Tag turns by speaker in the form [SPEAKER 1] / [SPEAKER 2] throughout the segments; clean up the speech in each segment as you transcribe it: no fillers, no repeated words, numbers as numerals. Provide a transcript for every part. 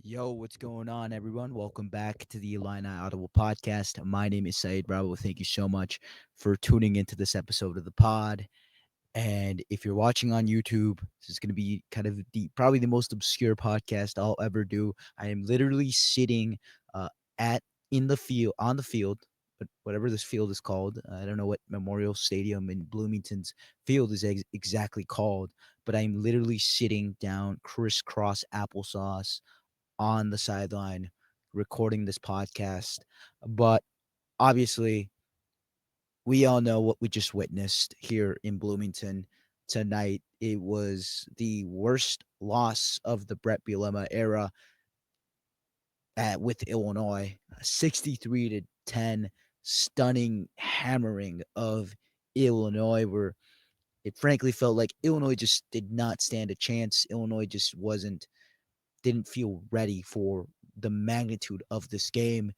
[SPEAKER 1] Yo, what's going on, everyone? Welcome back to the Illini Audible podcast. My name is Saeed Bravo. Thank you so much for tuning into this episode of the pod. And if you're watching on YouTube, this is going to be kind of probably the most obscure podcast I'll ever do. I am literally sitting uh, at in the field on the field, but whatever this field is called. I don't know what Memorial Stadium in Bloomington's field is exactly called, but I'm literally sitting down crisscross applesauce on the sideline recording this podcast. But obviously, we all know what we just witnessed here in Bloomington tonight. It was the worst loss of the Brett Bielema era with Illinois, 63 to 10, stunning hammering of Illinois, where it frankly felt like Illinois just did not stand a chance. Illinois just didn't feel ready for the magnitude of this game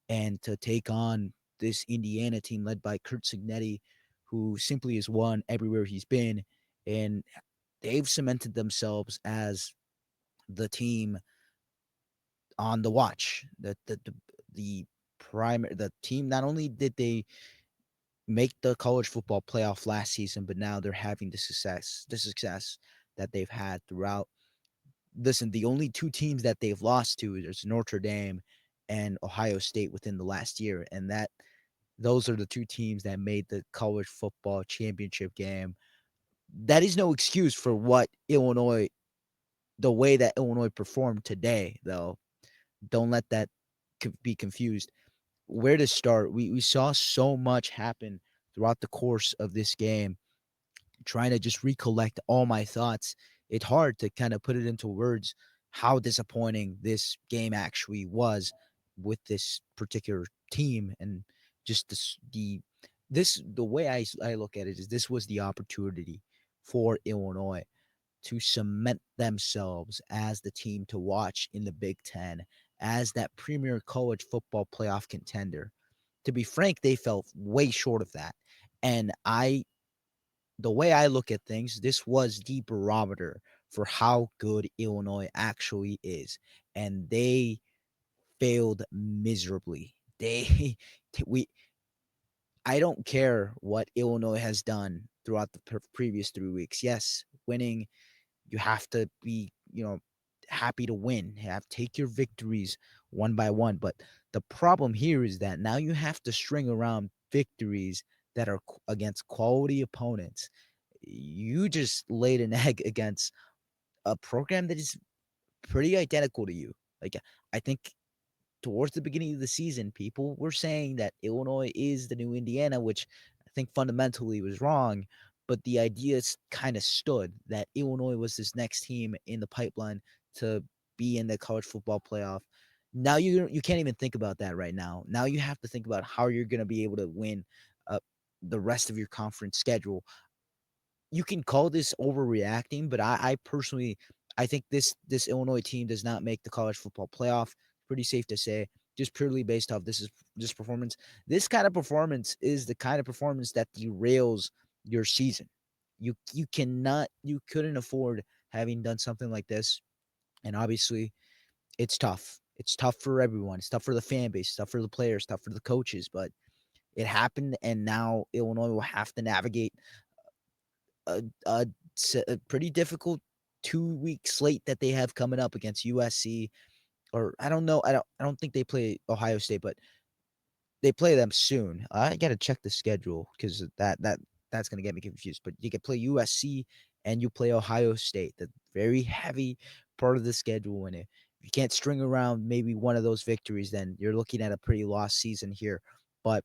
[SPEAKER 1] and to take on this Indiana team led by Kurt Signetti, who simply has won everywhere he's been. And they've cemented themselves as the team on the watch. The the team, not only did they make the college football playoff last season, but now they're having the success that they've had throughout. Listen, the only two teams that they've lost to is Notre Dame and Ohio State within the last year, and those are the two teams that made the college football championship game. That is no excuse for the way that Illinois performed today, though. Don't let that be confused. Where to start? We saw so much happen throughout the course of this game. Trying to just recollect all my thoughts, it's hard to kind of put it into words how disappointing this game actually was with this particular team. And just the way I look at it is this was the opportunity for Illinois to cement themselves as the team to watch in the Big Ten, as that premier college football playoff contender. To be frank, they fell way short of that. And the way I look at things, this was the barometer for how good Illinois actually is. And they failed miserably. They we I don't care what Illinois has done throughout the previous 3 weeks. Yes, winning, you have to be, happy to win. Have take your victories one by one, but the problem here is that now you have to string around victories that are against quality opponents. You just laid an egg against a program that is pretty identical to you. Like, I think towards the beginning of the season, people were saying that Illinois is the new Indiana, which I think fundamentally was wrong. But the idea kind of stood that Illinois was this next team in the pipeline to be in the college football playoff. Now you can't even think about that right now. Now you have to think about how you're going to be able to win uh, the rest of your conference schedule. You can call this overreacting, but I personally I think this Illinois team does not make the college football playoff. Pretty safe to say, just purely based off this performance. This kind of performance is the kind of performance that derails your season. You couldn't afford having done something like this, and obviously it's tough. It's tough for everyone. It's tough for the fan base. It's tough for the players. Tough for the coaches. But it happened, and now Illinois will have to navigate a a pretty difficult 2 week slate that they have coming up against USC. Or I don't know. I don't think they play Ohio State, but they play them soon. I got to check the schedule because that's gonna get me confused. But you can play USC and you play Ohio State. The very heavy part of the schedule. And if you can't string around maybe one of those victories, then you're looking at a pretty lost season here. But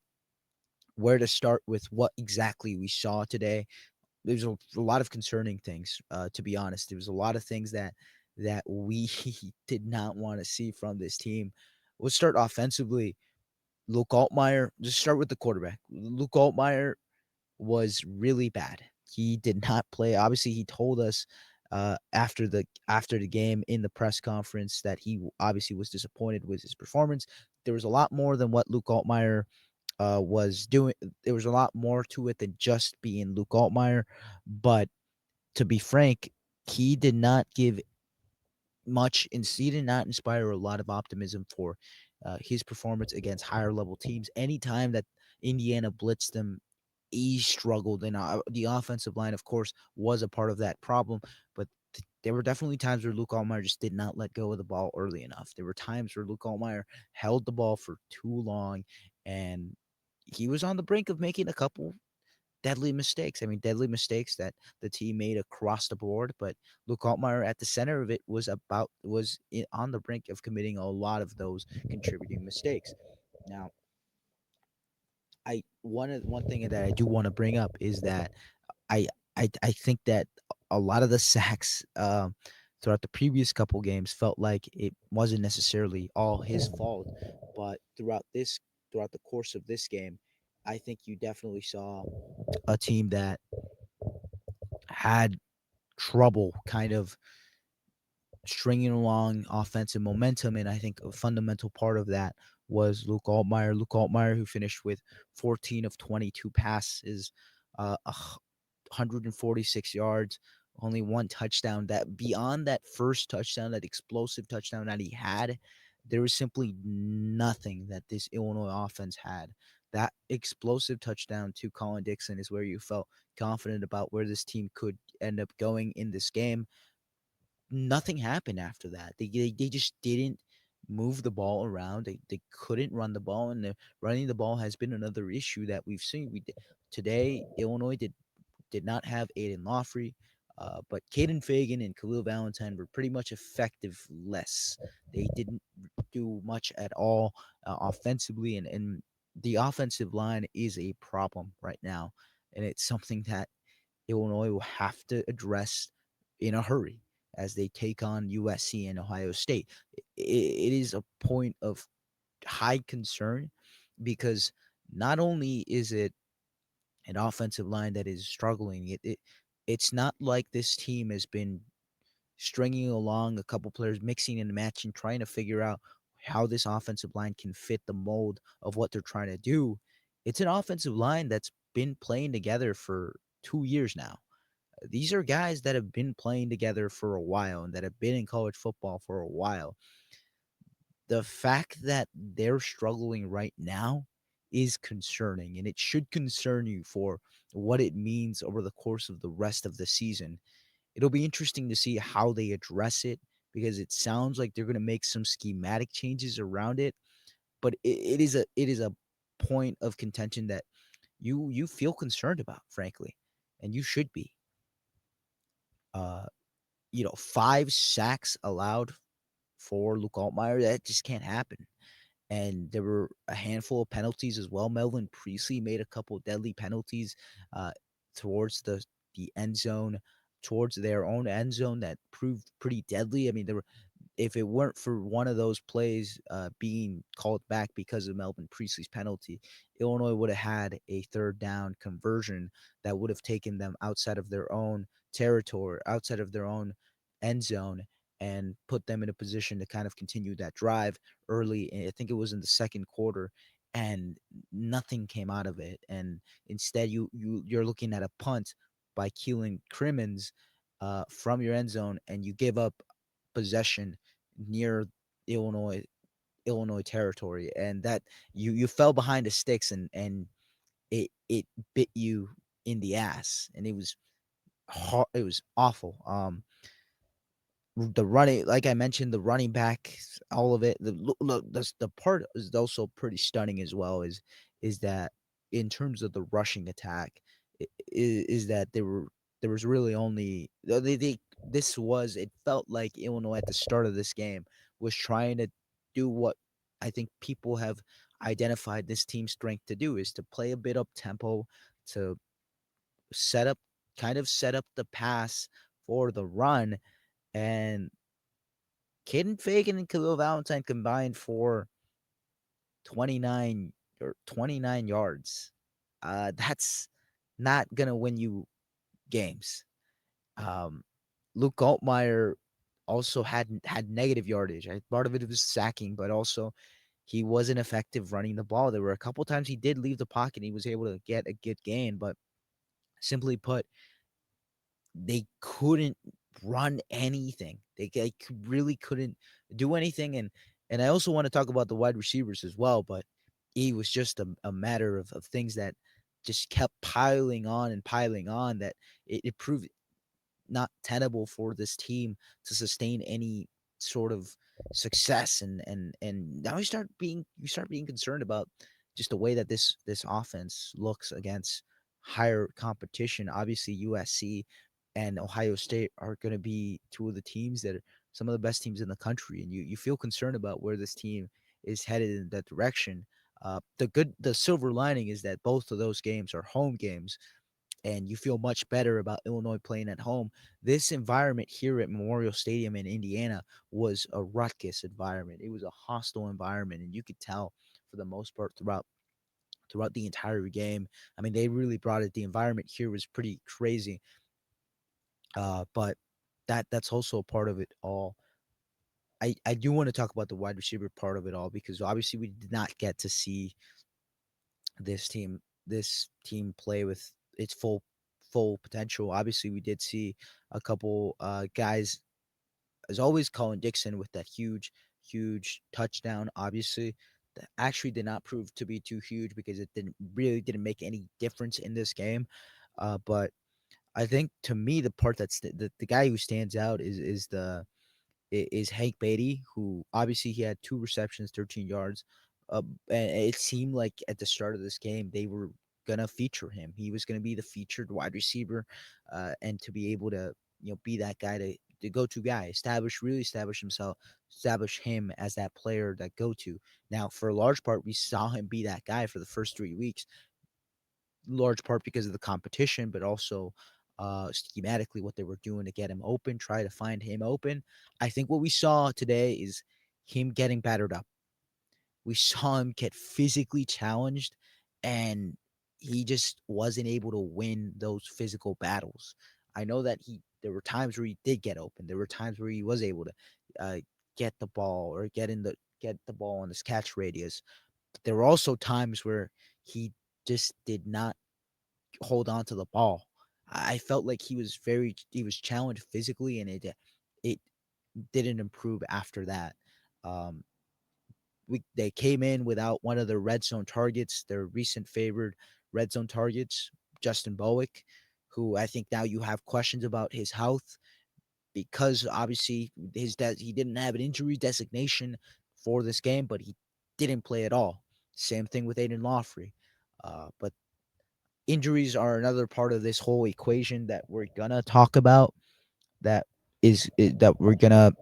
[SPEAKER 1] where to start with what exactly we saw today? There's a lot of concerning things, to be honest. There was a lot of things that we did not want to see from this team. Let's start offensively. Luke Altmaier, just start with the quarterback. Luke Altmaier was really bad. He did not play. Obviously, he told us after the game in the press conference that he obviously was disappointed with his performance. There was a lot more than what Luke Altmaier was doing. There was a lot more to it than just being Luke Altmaier. But to be frank, he did not give much, and he did not inspire a lot of optimism for his performance against higher level teams. Anytime that Indiana blitzed them, he struggled, and the offensive line, of course, was a part of that problem. But there were definitely times where Luke Altmaier just did not let go of the ball early enough. There were times where Luke Altmaier held the ball for too long, and he was on the brink of making a couple deadly mistakes. I mean, deadly mistakes that the team made across the board. But Luke Altmaier at the center of it on the brink of committing a lot of those contributing mistakes. Now, one thing that I do want to bring up is that I I think that a lot of the sacks throughout the previous couple games felt like it wasn't necessarily all his fault, but throughout the course of this game, I think you definitely saw a team that had trouble kind of stringing along offensive momentum. And I think a fundamental part of that was Luke Altmaier. Luke Altmaier, who finished with 14 of 22 passes, 146 yards, only one touchdown. That beyond that first touchdown, that explosive touchdown that he had, there was simply nothing that this Illinois offense had. That explosive touchdown to Colin Dixon is where you felt confident about where this team could end up going in this game. Nothing happened after that. They just didn't move the ball around. They couldn't run the ball, and running the ball has been another issue that we've seen. Today Illinois did not have Aiden Lawfrey, but Caden Fagan and Khalil Valentine were pretty much effective less. They didn't do much at all offensively, and the offensive line is a problem right now, and it's something that Illinois will have to address in a hurry as they take on USC and Ohio State. It is a point of high concern because not only is it an offensive line that is struggling, it's not like this team has been stringing along a couple players, mixing and matching, trying to figure out how this offensive line can fit the mold of what they're trying to do. It's an offensive line that's been playing together for 2 years now. These are guys that have been playing together for a while and that have been in college football for a while. The fact that they're struggling right now is concerning, and it should concern you for what it means over the course of the rest of the season. It'll be interesting to see how they address it because it sounds like they're going to make some schematic changes around it, but it is a point of contention that you feel concerned about, frankly, and you should be. Uh, 5 sacks allowed for Luke Altmaier, that just can't happen. And there were a handful of penalties as well. Melvin Priestley made a couple deadly penalties uh, towards the end zone, towards their own end zone that proved pretty deadly. I mean, there were if it weren't for one of those plays being called back because of Melvin Priestley's penalty, Illinois would have had a third down conversion that would have taken them outside of their own territory, outside of their own end zone, and put them in a position to kind of continue that drive early. I think it was in the second quarter, and nothing came out of it. And instead, you're looking at a punt by Keelan Crimmins from your end zone, and you give up possession near Illinois Illinois territory, and that you fell behind the sticks, and it bit you in the ass, and it was awful. The running, like I mentioned, the running back, all of it. The part is also pretty stunning as well. Is that in terms of the rushing attack, is that there was really only this was it felt like Illinois at the start of this game was trying to do what I think people have identified this team's strength to do is to play a bit up tempo, to set up set up the pass for the run, and Caden Fagan and Khalil Valentine combined for 29 yards. That's not gonna win you games. Um, Luke Altmaier also had negative yardage. Part of it was sacking, but also he wasn't effective running the ball. There were a couple times he did leave the pocket. He was able to get a good gain, but simply put, they couldn't. run anything. Really couldn't do anything. And I also want to talk about the wide receivers as well, but it was just a matter of things that just kept piling on that it proved not tenable for this team to sustain any sort of success. And now you start being concerned about just the way that this offense looks against higher competition. Obviously USC and Ohio State are going to be two of the teams that are some of the best teams in the country, and you feel concerned about where this team is headed in that direction. The silver lining is that both of those games are home games, and you feel much better about Illinois playing at home. This environment here at Memorial Stadium in Indiana was a ruckus environment. It was a hostile environment, and you could tell for the most part throughout the entire game. I mean, they really brought it. The environment here was pretty crazy, but that's also a part of it all. I do want to talk about the wide receiver part of it all because obviously we did not get to see this team play with its full potential. Obviously, we did see a couple guys, as always, Colin Dixon with that huge touchdown. Obviously, that actually did not prove to be too huge because it didn't make any difference in this game. But I think to me the part the guy who stands out is Hank Beatty, who obviously he had 2 receptions, 13 yards. And it seemed like at the start of this game they were gonna feature him. He was gonna be the featured wide receiver, and to be able to be that guy to the go-to guy, establish himself, establish him as that player that go-to. Now, for a large part, we saw him be that guy for the first 3 weeks, large part because of the competition, but also schematically what they were doing to get him open, try to find him open. I think what we saw today is him getting battered up. We saw him get physically challenged, and he just wasn't able to win those physical battles. I know that there were times where he did get open. There were times where he was able to uh, get the ball or get the ball in his catch radius. But there were also times where he just did not hold on to the ball. I felt like he was challenged physically, and it didn't improve after that. Um, they came in without one of their red zone targets, their recent favored red zone targets, Justin Bowick, who I think now you have questions about his health because obviously he didn't have an injury designation for this game, but he didn't play at all. Same thing with Aiden Lawfrey. But injuries are another part of this whole equation that we're gonna talk about. That we're gonna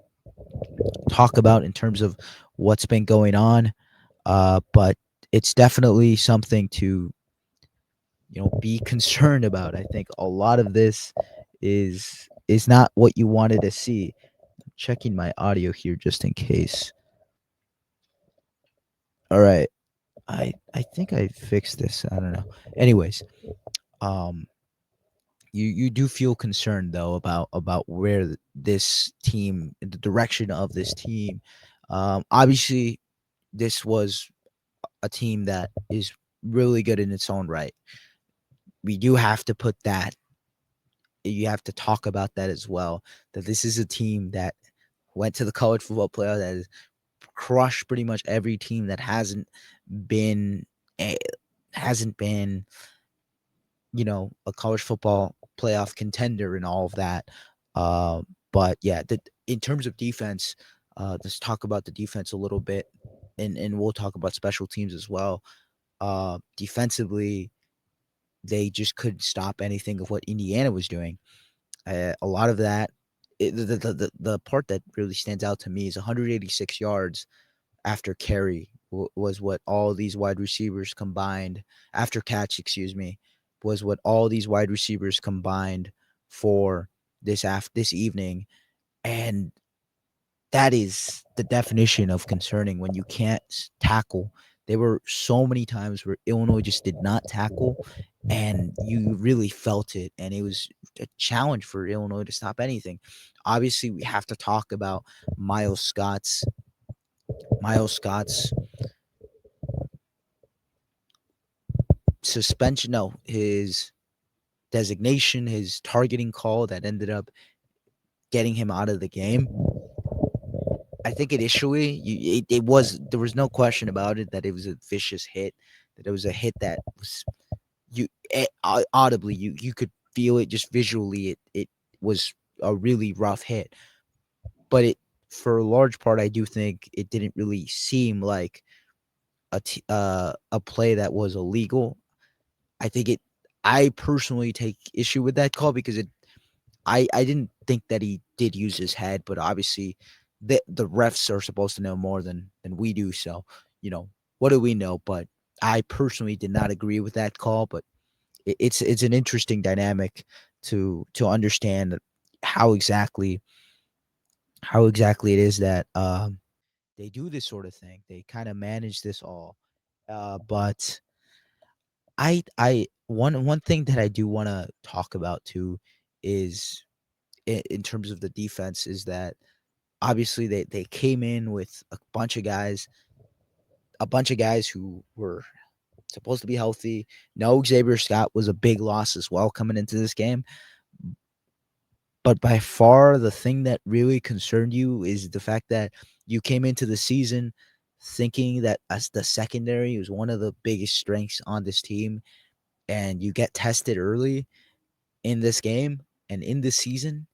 [SPEAKER 1] talk about in terms of what's been going on. But it's definitely something to be concerned about. I think a lot of this is not what you wanted to see. I'm checking my audio here just in case. All right. I think I fixed this. I don't know. Anyways, um you do feel concerned though about where this team, the direction of this team. Obviously this was a team that is really good in its own right. We do have to put that, you have to talk about that as well, that this is a team that went to the college football playoff, that has crushed pretty much every team that been a, hasn't been a college football playoff contender and all of that. Uh, but yeah, in terms of defense, let's talk about the defense a little bit, and we'll talk about special teams as well. Defensively, they just couldn't stop anything of what Indiana was doing. A lot of that, the part that really stands out to me is 186 yards after carry was what all these wide receivers combined, after catch, excuse me, was what all these wide receivers combined for this evening. And that is the definition of concerning when you can't tackle. There were so many times where Illinois just did not tackle, and you really felt it. And it was a challenge for Illinois to stop anything. Obviously, we have to talk about Miles Scott's Miles Scott's suspension. No, his designation, his targeting call that ended up getting him out of the game. I think initially it was there was no question about it that it was a vicious hit, that it was a hit that was audibly you could feel it just visually. It was a really rough hit, but it for a large part I do think it didn't really seem like a play that was illegal. I think it. I personally take issue with that call because I didn't think that he did use his head, but obviously the refs are supposed to know more than we do. So, you know, what do we know? But I personally did not agree with that call, but it's an interesting dynamic to understand how exactly how exactly it is that they do this sort of thing. They kind of manage this all. But I one thing that I do want to talk about too is in terms of the defense is that obviously they came in with a bunch of guys who were supposed to be healthy. No, Xavier Scott was a big loss as well coming into this game. But by far, the thing that really concerned you is the fact that you came into the season thinking that as the secondary was one of the biggest strengths on this team, and you get tested early in this game and in this season,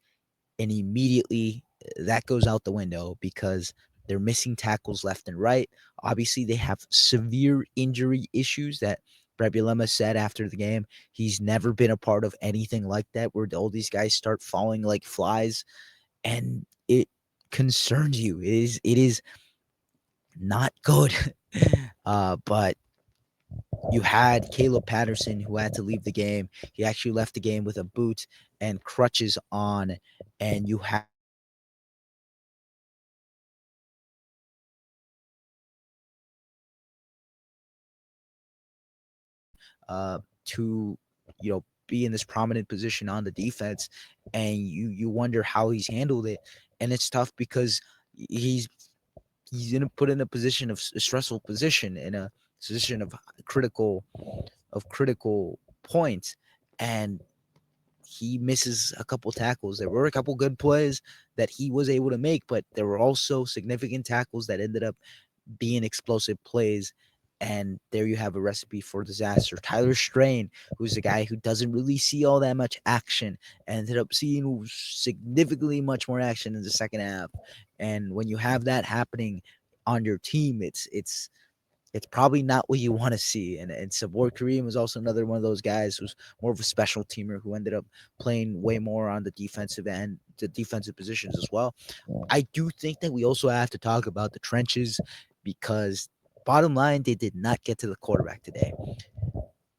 [SPEAKER 1] and immediately that goes out the window because they're missing tackles left and right. Obviously, they have severe injury issues that Brett Bielema said after the game. He's never been a part of anything like that where all these guys start falling like flies, and it concerns you. It is not good. But you had Caleb Patterson who had to leave the game. He actually left the game with a boot and crutches on, and you had to be in this prominent position on the defense, and you wonder how he's handled it, and it's tough because he's put in a position of a stressful position in a position of critical points, and he misses a couple tackles. There were a couple good plays that he was able to make, but there were also significant tackles that ended up being explosive plays. And there you have a recipe for disaster. Tyler Strain, who's a guy who doesn't really see all that much action, ended up seeing significantly much more action in the second half. And when you have that happening on your team, it's probably not what you want to see. And Sabor Kareem was also another one of those guys who's more of a special teamer who ended up playing way more on the defensive end, the defensive positions as well. I do think that we also have to talk about the trenches because bottom line, they did not get to the quarterback today.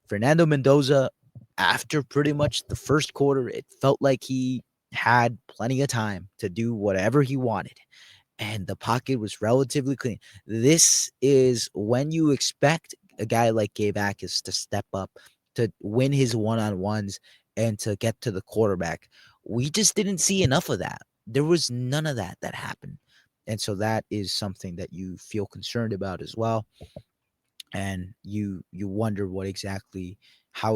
[SPEAKER 1] Fernando Mendoza, after pretty much the first quarter, it felt like he had plenty of time to do whatever he wanted, and the pocket was relatively clean. This is when you expect a guy like Gabe Akis to step up, to win his one-on-ones, and to get to the quarterback. We just didn't see enough of that. There was none of that happened. And so that is something that you feel concerned about as well. And you wonder how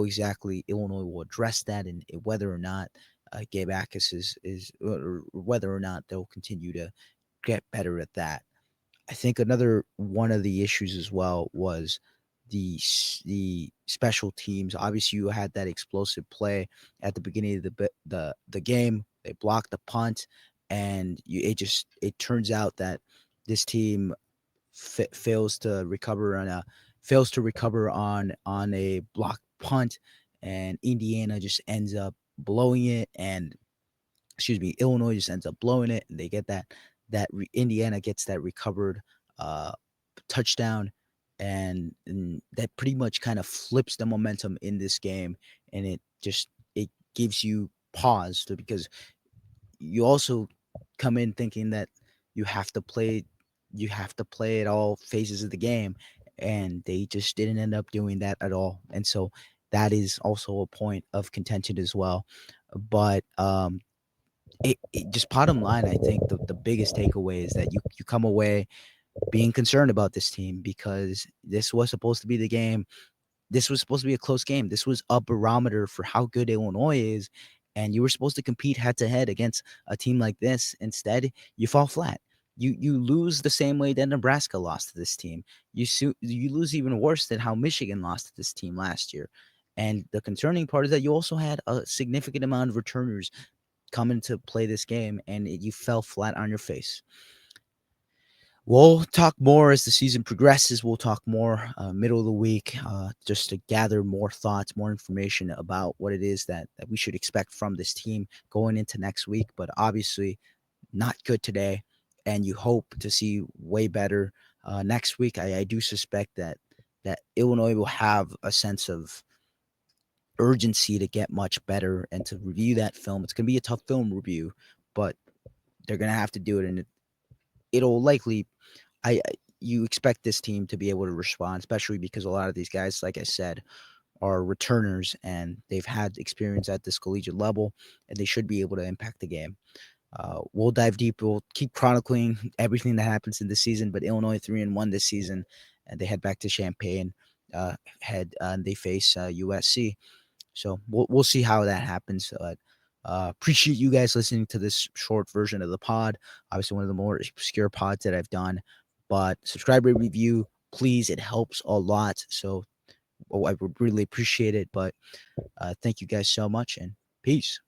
[SPEAKER 1] exactly Illinois will address that, and whether or not Gabe Akis is or whether or not they'll continue to get better at that. I think another one of the issues as well was the special teams. Obviously, you had that explosive play at the beginning of the game. They blocked the punt, and it turns out that this team fails to recover on a blocked punt, and Indiana just ends up blowing it, and Illinois just ends up blowing it, and they get Indiana gets that recovered uh, touchdown, and that pretty much kind of flips the momentum in this game, and it gives you pause because you also come in thinking that you have to play you have to play at all phases of the game, and they just didn't end up doing that at all, and so that is also a point of contention as well. But it just bottom line, I think the biggest takeaway is that you come away being concerned about this team because this was supposed to be the game. This was supposed to be a close game. This was a barometer for how good Illinois is, and you were supposed to compete head to head against a team like this. Instead, you fall flat. You lose the same way that Nebraska lost to this team. You lose even worse than how Michigan lost to this team last year. And the concerning part is that you also had a significant amount of returners coming to play this game, and you fell flat on your face. We'll talk more as the season progresses. We'll talk more middle of the week, just to gather more thoughts, more information about what it is that we should expect from this team going into next week. But obviously, not good today, and you hope to see way better next week. I do suspect that Illinois will have a sense of urgency to get much better and to review that film. It's going to be a tough film review, but they're going to have to do it, and it'll likely you expect this team to be able to respond, especially because a lot of these guys, like I said, are returners and they've had experience at this collegiate level, and they should be able to impact the game. We'll dive deep. We'll keep chronicling everything that happens in this season. But Illinois 3-1 this season, and they head back to Champaign. And they face USC. So we'll see how that happens. But appreciate you guys listening to this short version of the pod. Obviously, one of the more obscure pods that I've done. But subscribe, rate, review, please. It helps a lot. So I would really appreciate it. But thank you guys so much, and peace.